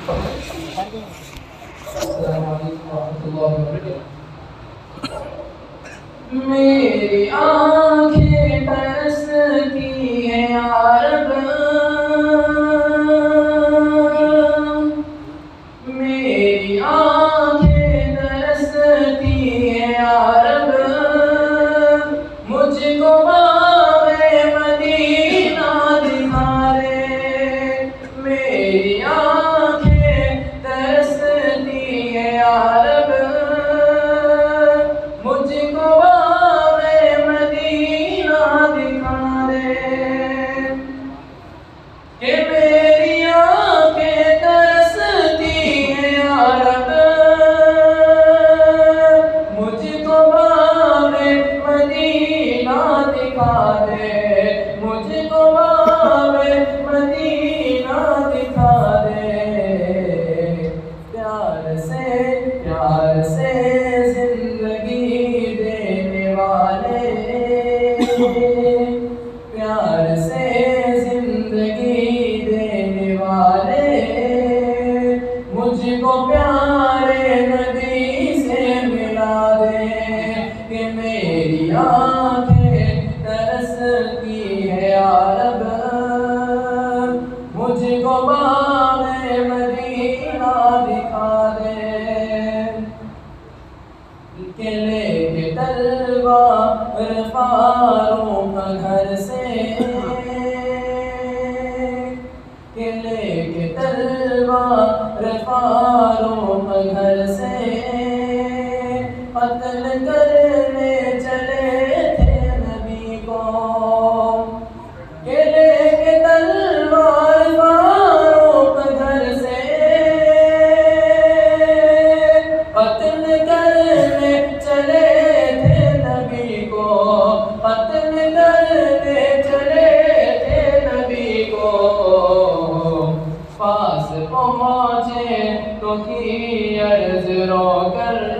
السلام علیکم ورحمۃ اللہ وبرکاتہ۔ میری آنکھیں ترستی ہیں یا رب، میری آنکھیں ترستی ہیں یا رب، مجھ کو باغ مدینہ دکھا دے۔ میری آنکھیں ترستی ہیں یا رب، مجھ کو باغ مدینہ دکھا دے۔ کہ میری آنکھیں ترستی ہیں یا رب، مجھ کو باغ مدینہ دکھا دے، مجھ کو باغ مدینہ دکھا دے۔ پیار سے زندگی دینے والے، پیار سے زندگی دینے والے، مجھ کو پیارے نبی سے ملا دے۔ کہ میری آنکھیں ترستی ہے یا رب، مجھ کو باغ مدینہ دکھا دے۔ کہ لے کے تلوار فاروق گھر سے، کہ لے کے تلوار فاروق گھر سے، قتل کرنے چلے تھے نبی کو۔ کہ لے کے تلوار فاروق گھر سے، قتل کرنے چلے تھے نبی کو، قتل کرنے چلے تھے نبی کو۔ پاس پہنچے تو کی عرض رو کر،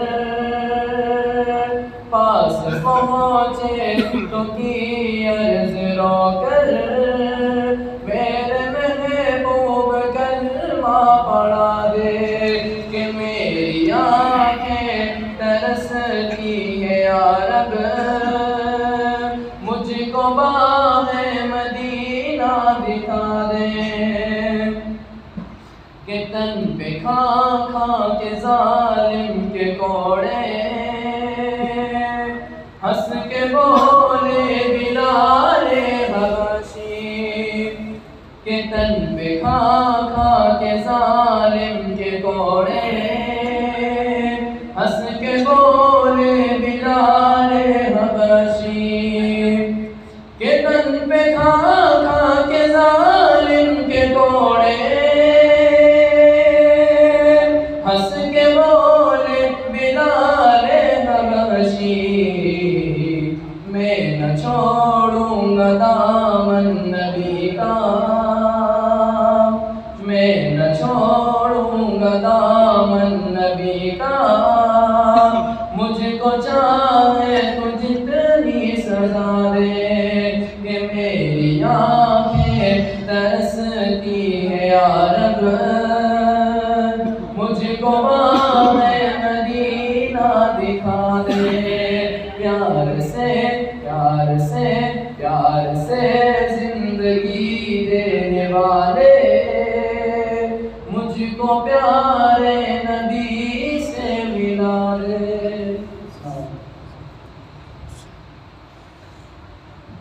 پاس پہنچے تو کی عرض رو کر، میرے محبوب کلمہ پڑھا دے۔ کہ میری آنکھیں ترستی ہے یا رب، مجھ کو باغ مدینہ دکھا دے۔ کہ تن پہ کھا کھا کے ظالم کے کوڑے، ہنس کے بولے بلال حبشی۔ کہ تن پہ کھا کھا کے ظالم کے کوڑے، ہنس کے بولے بلال حبشی۔ کہ تن پہ کھا کھا کے ظالم کے کوڑے، ہنس کے بولے بلال حبشی۔ میں نہ چھوڑوں گا دامن نبی کا، میں نہ چھوڑوں گا دامن نبی کا، مجھ کو چاہے تو جتنی سزا دے۔ کہ میری آنکھیں ترستی ہے یا رب، مجھ کو باغ مدینہ دکھا دے۔ پیار سے پیار سے پیار سے زندگی دینے والے، مجھ کو پیارے نبی سے ملا دے۔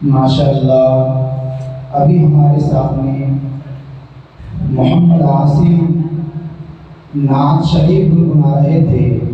ماشاءاللہ، ابھی ہمارے سامنے محمد عاصم نعت شریف گنگنا رہے تھے۔